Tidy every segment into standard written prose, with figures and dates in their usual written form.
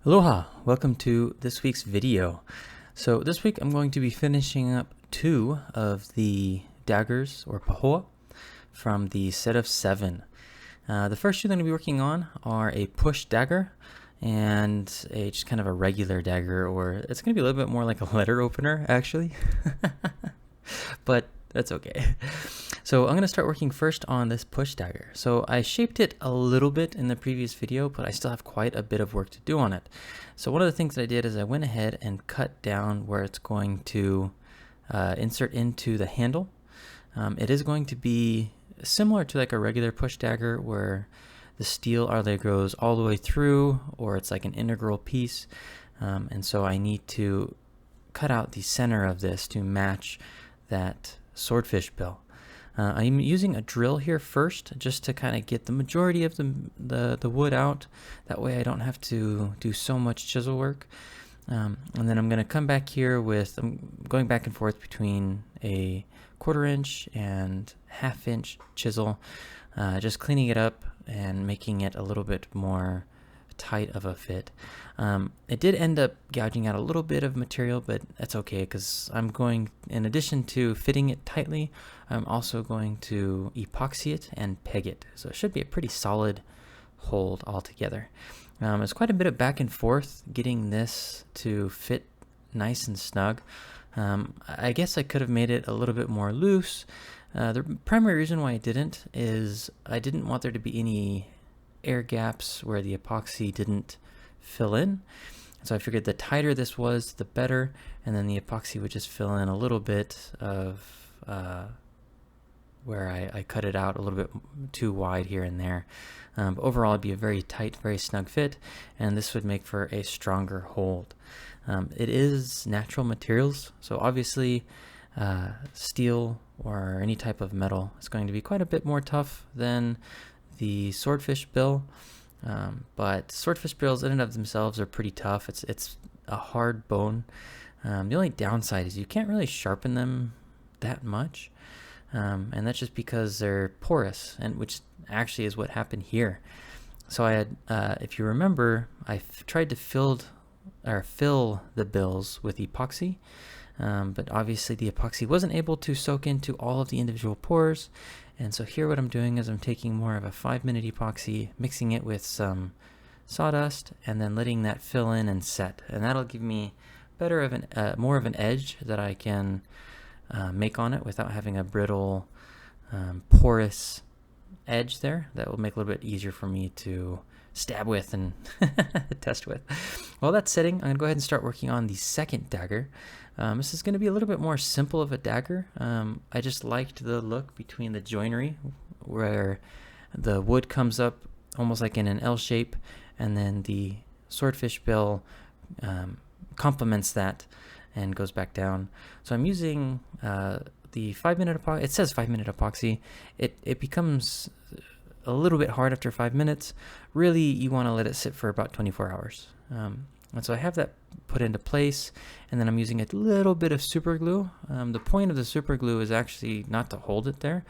Aloha! Welcome to this week's video. So this week I'm going to be finishing up 2 of the daggers or pahoa from the set of 7. The first 2 that I'm going to be working on are a push dagger and just kind of a regular dagger, or it's going to be a little bit more like a letter opener actually, but that's okay. So I'm going to start working first on this push dagger. So I shaped it a little bit in the previous video, but I still have quite a bit of work to do on it. So one of the things that I did is I went ahead and cut down where it's going to insert into the handle. It is going to be similar to like a regular push dagger where the steel either goes all the way through or it's like an integral piece. And so I need to cut out the center of this to match that swordfish bill. I'm using a drill here first just to kind of get the majority of the wood out. That way I don't have to do so much chisel work. And then I'm going to come back here with, I'm going back and forth between a 1/4 inch and 1/2 inch chisel, just cleaning it up and making it a little bit more tight of a fit. It did end up gouging out a little bit of material, but that's okay because I'm going, in addition to fitting it tightly, I'm also going to epoxy it and peg it. So it should be a pretty solid hold altogether. There's quite a bit of back and forth getting this to fit nice and snug. I guess I could have made it a little bit more loose. The primary reason why I didn't is I didn't want there to be any air gaps where the epoxy didn't fill in. So I figured the tighter this was, the better, and then the epoxy would just fill in a little bit of where I cut it out a little bit too wide here and there. But overall, it'd be a very tight, very snug fit, and this would make for a stronger hold. It is natural materials, so obviously steel or any type of metal is going to be quite a bit more tough than the swordfish bill, but swordfish bills in and of themselves are pretty tough. It's a hard bone. The only downside is you can't really sharpen them that much, and that's just because they're porous, and which actually is what happened here. So I had, if you remember, I tried to fill the bills with epoxy, but obviously the epoxy wasn't able to soak into all of the individual pores. And so here what I'm doing is I'm taking more of a 5-minute epoxy, mixing it with some sawdust, and then letting that fill in and set. And that'll give me more of an edge that I can make on it without having a brittle, porous edge there. That will make it a little bit easier for me to stab with and test with. While that's setting, I'm going to go ahead and start working on the second dagger. This is going to be a little bit more simple of a dagger. I just liked the look between the joinery where the wood comes up almost like in an L shape, and then the swordfish bill complements that and goes back down. So I'm using the 5-minute epoxy. It says 5-minute epoxy. It becomes a little bit hard after 5 minutes. Really, you want to let it sit for about 24 hours. And so I have that put into place, and then I'm using a little bit of super glue. The point of the super glue is actually not to hold it there,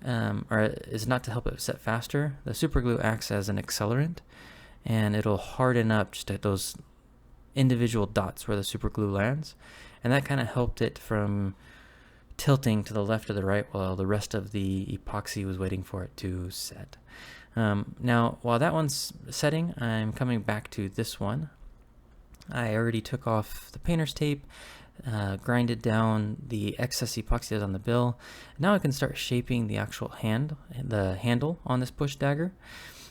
or is not to help it set faster. The super glue acts as an accelerant, and it'll harden up just at those individual dots where the super glue lands, and that kind of helped it from tilting to the left or the right while the rest of the epoxy was waiting for it to set. Now, while that one's setting, I'm coming back to this one. I already took off the painter's tape, grinded down the excess epoxy that's on the bill. Now I can start shaping the actual handle on this push dagger.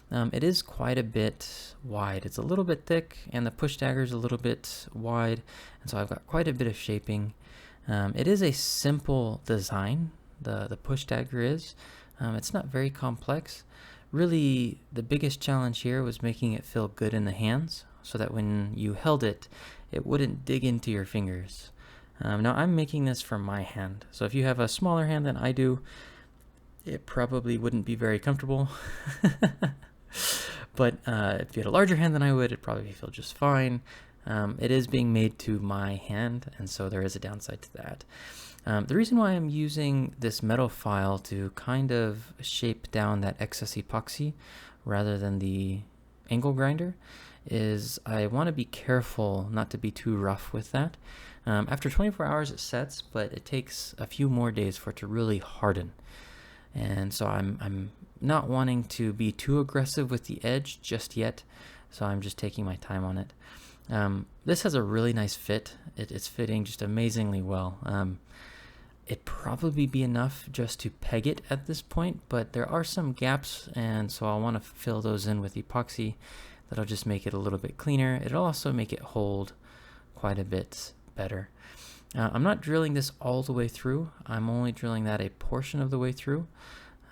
It is quite a bit wide. It's a little bit thick, and the push dagger is a little bit wide, and so I've got quite a bit of shaping. It is a simple design, the push dagger is. It's not very complex. Really, the biggest challenge here was making it feel good in the hands. so that when you held it, it wouldn't dig into your fingers. Now I'm making this for my hand, so if you have a smaller hand than I do, it probably wouldn't be very comfortable. But if you had a larger hand than I would, it'd probably feel just fine. It is being made to my hand, and so there is a downside to that. The reason why I'm using this metal file to kind of shape down that excess epoxy rather than the angle grinder is I want to be careful not to be too rough with that. After 24 hours it sets, but it takes a few more days for it to really harden. And so I'm not wanting to be too aggressive with the edge just yet, so I'm just taking my time on it. This has a really nice fit. It's fitting just amazingly well. It'd probably be enough just to peg it at this point, but there are some gaps, and so I want to fill those in with epoxy. That'll just make it a little bit cleaner. It'll also make it hold quite a bit better. I'm not drilling this all the way through. I'm only drilling that a portion of the way through.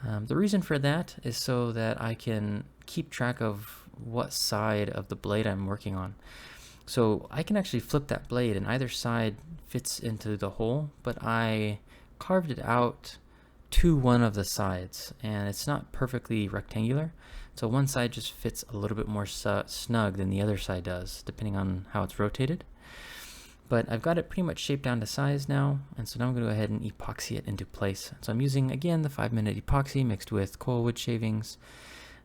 The reason for that is so that I can keep track of what side of the blade I'm working on. So I can actually flip that blade and either side fits into the hole, but I carved it out to one of the sides, and it's not perfectly rectangular. So one side just fits a little bit more snug than the other side does, depending on how it's rotated. But I've got it pretty much shaped down to size now, and so now I'm going to go ahead and epoxy it into place. So I'm using, again, the 5-minute epoxy mixed with coil wood shavings.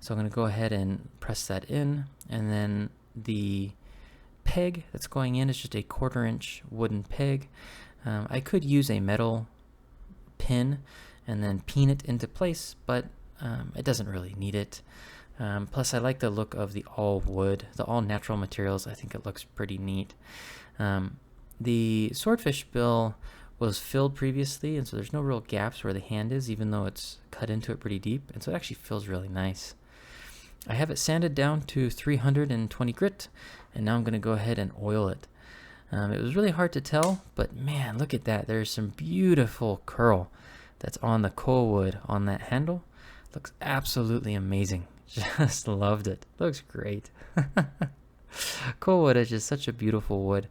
So I'm going to go ahead and press that in, and then the peg that's going in is just a 1/4-inch wooden peg. I could use a metal pin and then pin it into place, but it doesn't really need it. Plus I like the look of the all wood, the all natural materials. I think it looks pretty neat. The swordfish bill was filled previously, and so there's no real gaps where the hand is, even though it's cut into it pretty deep, and so it actually feels really nice. I have it sanded down to 320 grit, and now I'm going to go ahead and oil it. It was really hard to tell, but man, look at that. There's some beautiful curl that's on the coil wood on that handle. Looks absolutely amazing. Just loved it. Looks great. Coil wood is just such a beautiful wood.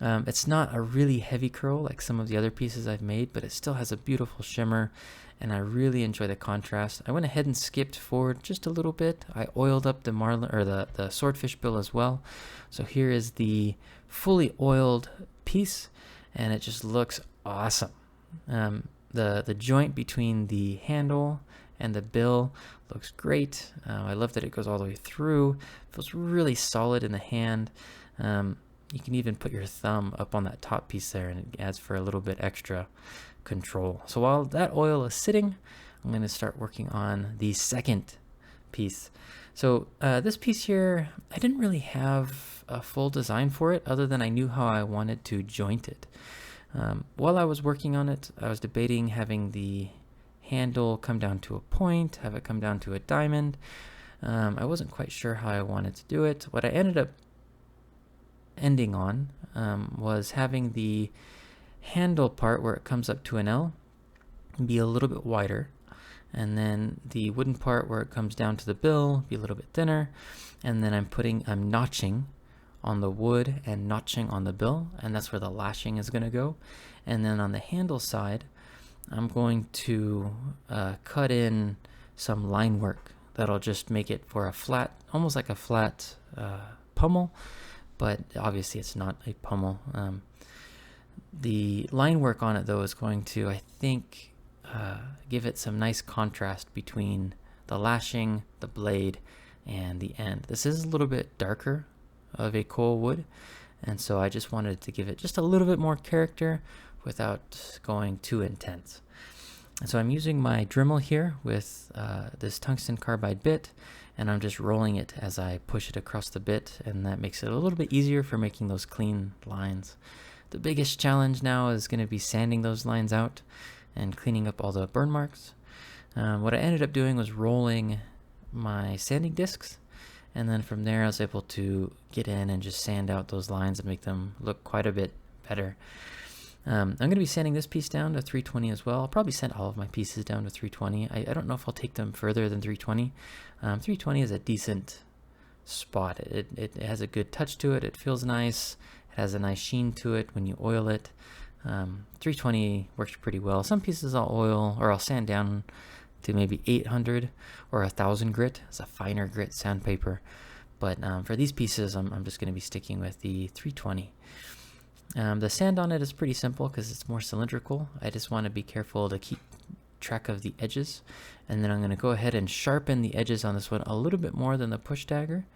It's not a really heavy curl like some of the other pieces I've made, but it still has a beautiful shimmer, and I really enjoy the contrast. I went ahead and skipped forward just a little bit. I oiled up the marlin or the swordfish bill as well. So here is the fully oiled piece, and it just looks awesome. The joint between the handle and the bill looks great. I love that it goes all the way through. Feels really solid in the hand. You can even put your thumb up on that top piece there, and it adds for a little bit extra control. So while that oil is sitting, I'm going to start working on the second piece. So this piece here, I didn't really have a full design for it other than I knew how I wanted to joint it. While I was working on it, I was debating having the handle come down to a point, have it come down to a diamond. I wasn't quite sure how I wanted to do it. What I ended up ending on was having the handle part where it comes up to an L be a little bit wider, and then the wooden part where it comes down to the bill be a little bit thinner, and then I'm notching on the wood and notching on the bill, and that's where the lashing is going to go. And then on the handle side, I'm going to cut in some line work that'll just make it for a flat, almost like a flat pommel, but obviously it's not a pommel. The line work on it though is going to, I think, give it some nice contrast between the lashing, the blade, and the end. This is a little bit darker of a coil wood, and so I just wanted to give it just a little bit more character without going too intense. And so I'm using my Dremel here with this tungsten carbide bit, and I'm just rolling it as I push it across the bit, and that makes it a little bit easier for making those clean lines. The biggest challenge now is going to be sanding those lines out and cleaning up all the burn marks. What I ended up doing was rolling my sanding discs, and then from there I was able to get in and just sand out those lines and make them look quite a bit better. I'm going to be sanding this piece down to 320 as well. I'll probably sand all of my pieces down to 320. I don't know if I'll take them further than 320. 320 is a decent spot. It has a good touch to it. It feels nice. It has a nice sheen to it when you oil it. 320 works pretty well. Some pieces I'll oil or I'll sand down to maybe 800 or 1000 grit. It's a finer grit sandpaper. But for these pieces, I'm just going to be sticking with the 320. The sand on it is pretty simple because it's more cylindrical. I just want to be careful to keep track of the edges. And then I'm going to go ahead and sharpen the edges on this one a little bit more than the push dagger.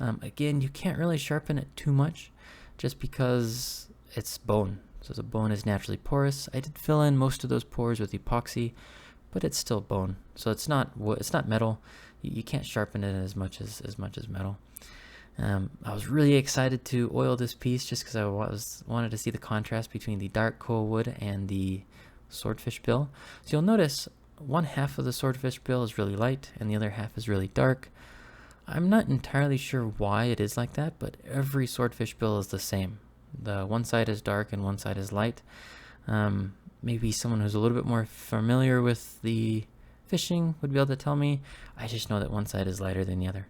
Again, you can't really sharpen it too much just because it's bone. So the bone is naturally porous. I did fill in most of those pores with epoxy, but it's still bone. So it's not metal. You can't sharpen it as much as metal. I was really excited to oil this piece just because I wanted to see the contrast between the dark coal wood and the swordfish bill. So you'll notice one half of the swordfish bill is really light and the other half is really dark. I'm not entirely sure why it is like that, but every swordfish bill is the same. The one side is dark and one side is light. Maybe someone who's a little bit more familiar with the fishing would be able to tell me. I just know that one side is lighter than the other.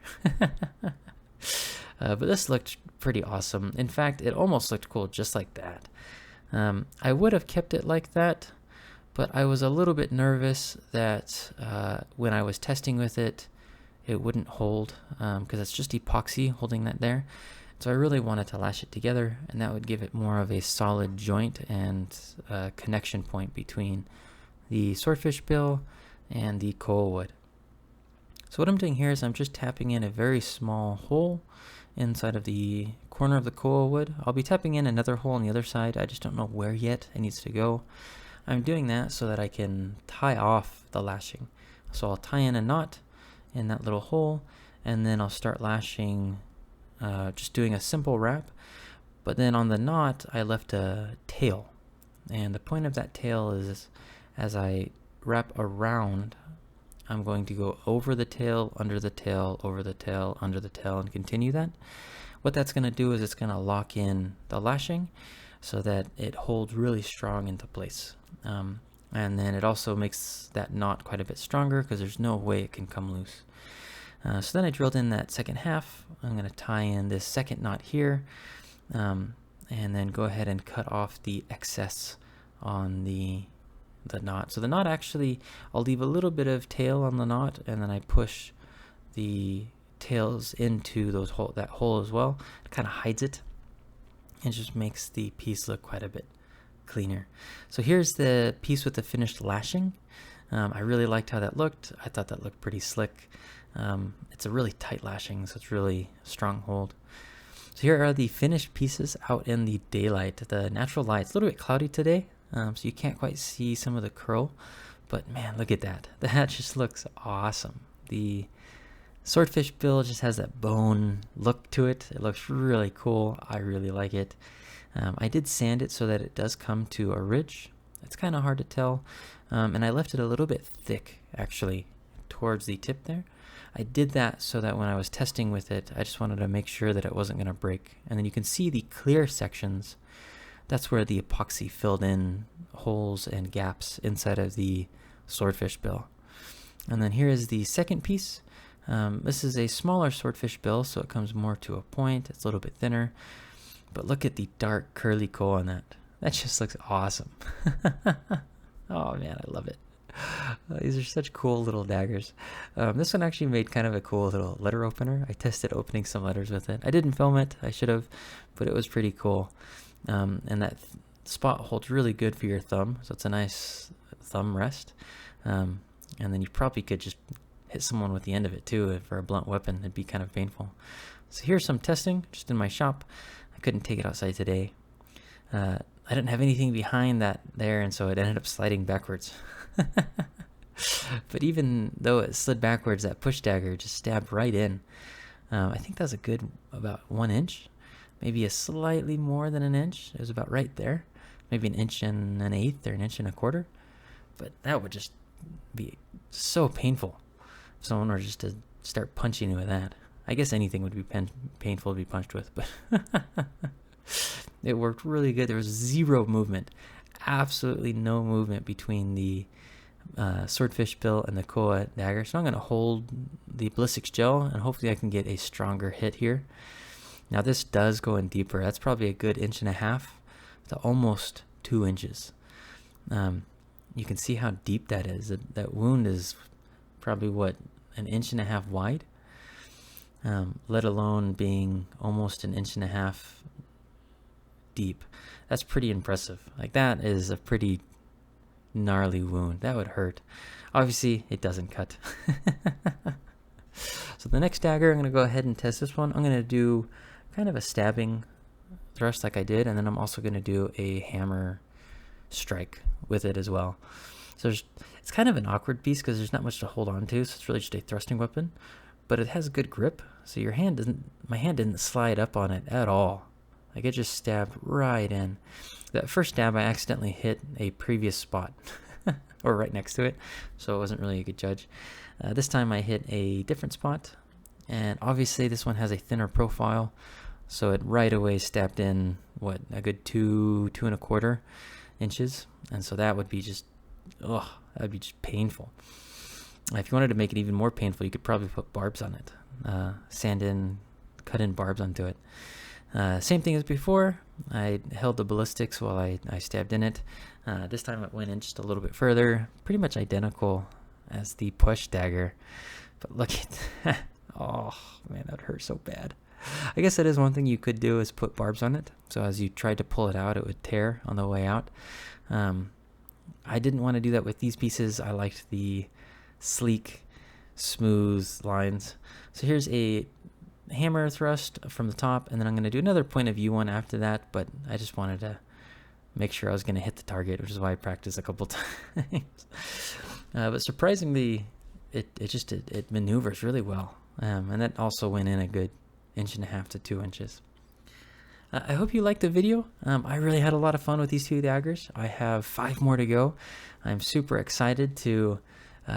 But this looked pretty awesome. In fact, it almost looked cool just like that. I would have kept it like that, but I was a little bit nervous that when I was testing with it, it wouldn't hold because it's just epoxy holding that there. So I really wanted to lash it together, and that would give it more of a solid joint and connection point between the swordfish bill and the coal wood. So what I'm doing here is I'm just tapping in a very small hole inside of the corner of the coal wood. I'll be tapping in another hole on the other side. I just don't know where yet it needs to go. I'm doing that so that I can tie off the lashing. So I'll tie in a knot in that little hole, and then I'll start lashing, just doing a simple wrap. But then on the knot, I left a tail. And the point of that tail is as I wrap around, I'm going to go over the tail, under the tail, over the tail, under the tail, and continue that. What that's going to do is it's going to lock in the lashing so that it holds really strong into place. And then it also makes that knot quite a bit stronger because there's no way it can come loose. So then I drilled in that second half. I'm going to tie in this second knot here, and then go ahead and cut off the excess on the knot. So the knot actually, I'll leave a little bit of tail on the knot, and then I push the tails into that hole as well. It kind of hides it and just makes the piece look quite a bit cleaner. So here's the piece with the finished lashing. I really liked how that looked. I thought that looked pretty slick. It's a really tight lashing, so it's really strong hold. So here are the finished pieces out in the daylight. The natural light, it's a little bit cloudy today, so you can't quite see some of the curl, but man, look at that. That just looks awesome. The swordfish bill just has that bone look to it. It looks really cool. I really like it. I did sand it so that it does come to a ridge. It's kind of hard to tell, and I left it a little bit thick actually towards the tip there. I did that so that when I was testing with it, I just wanted to make sure that it wasn't going to break. And then you can see the clear sections. That's where the epoxy filled in holes and gaps inside of the swordfish bill. And then here is the second piece. This is a smaller swordfish bill, so it comes more to a point. It's a little bit thinner. But look at the dark curly coal on that. That just looks awesome. Oh man, I love it. These are such cool little daggers. This one actually made kind of a cool little letter opener. I tested opening some letters with it. I didn't film it, I should have, but it was pretty cool. And that spot holds really good for your thumb, so it's a nice thumb rest. And then you probably could just hit someone with the end of it too. For a blunt weapon, it'd be kind of painful. So here's some testing just in my shop. I couldn't take it outside today. I didn't have anything behind that there, and so it ended up sliding backwards. But even though it slid backwards, that push dagger just stabbed right in. I think that was a good about 1 inch, maybe a slightly more than an inch. It was about right there, maybe 1 1/8 or 1 1/4. But that would just be so painful if someone were just to start punching you with that. I guess anything would be painful to be punched with, but it worked really good. There was zero movement, absolutely no movement between the swordfish bill and the koa dagger. So I'm going to hold the ballistics gel, and hopefully I can get a stronger hit here. Now this does go in deeper. That's probably a good 1.5 inches to almost 2 inches. You can see how deep that is. That wound is probably, what, 1.5 inches wide, let alone being almost 1.5 inches deep. That's pretty impressive. Like, that is a pretty gnarly wound. That would hurt. Obviously, it doesn't cut. So the next dagger, I'm going to go ahead and test this one. I'm going to do kind of a stabbing thrust like I did, and then I'm also going to do a hammer strike with it as well. So it's kind of an awkward piece because there's not much to hold on to, so it's really just a thrusting weapon, but it has good grip, so my hand didn't slide up on it at all. Like, it just stabbed right in. That first stab, I accidentally hit a previous spot or right next to it, so it wasn't really a good judge. This time I hit a different spot, and obviously this one has a thinner profile, so it right away stabbed in, what, a good 2.25 inches, and so that would be just, that'd be just painful. If you wanted to make it even more painful, you could probably put barbs on it, cut in barbs onto it. Same thing as before. I held the ballistics while I stabbed in it. This time it went in just a little bit further, pretty much identical as the push dagger. But look at that. Oh man, that hurt so bad. I guess that is one thing you could do, is put barbs on it, so as you tried to pull it out, it would tear on the way out. I didn't want to do that with these pieces. I liked the sleek, smooth lines. So here's a hammer thrust from the top, and then I'm going to do another point of view one after that, but I just wanted to make sure I was going to hit the target, which is why I practiced a couple times. But surprisingly, it maneuvers really well, and that also went in a good 1.5 inches to 2 inches. I hope you liked the video. I really had a lot of fun with these 2 daggers. I have 5 more to go. I'm super excited to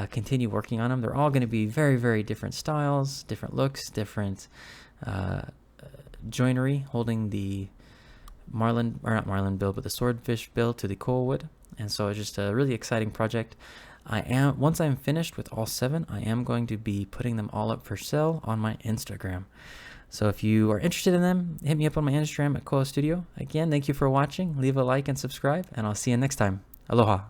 continue working on them. They're all going to be very, very different styles, different looks, different joinery, holding the the swordfish bill to the coal wood. And so it's just a really exciting project. Once I'm finished with all 7, I am going to be putting them all up for sale on my Instagram. So if you are interested in them, hit me up on my Instagram at Koa Studio. Again, thank you for watching. Leave a like and subscribe, and I'll see you next time. Aloha.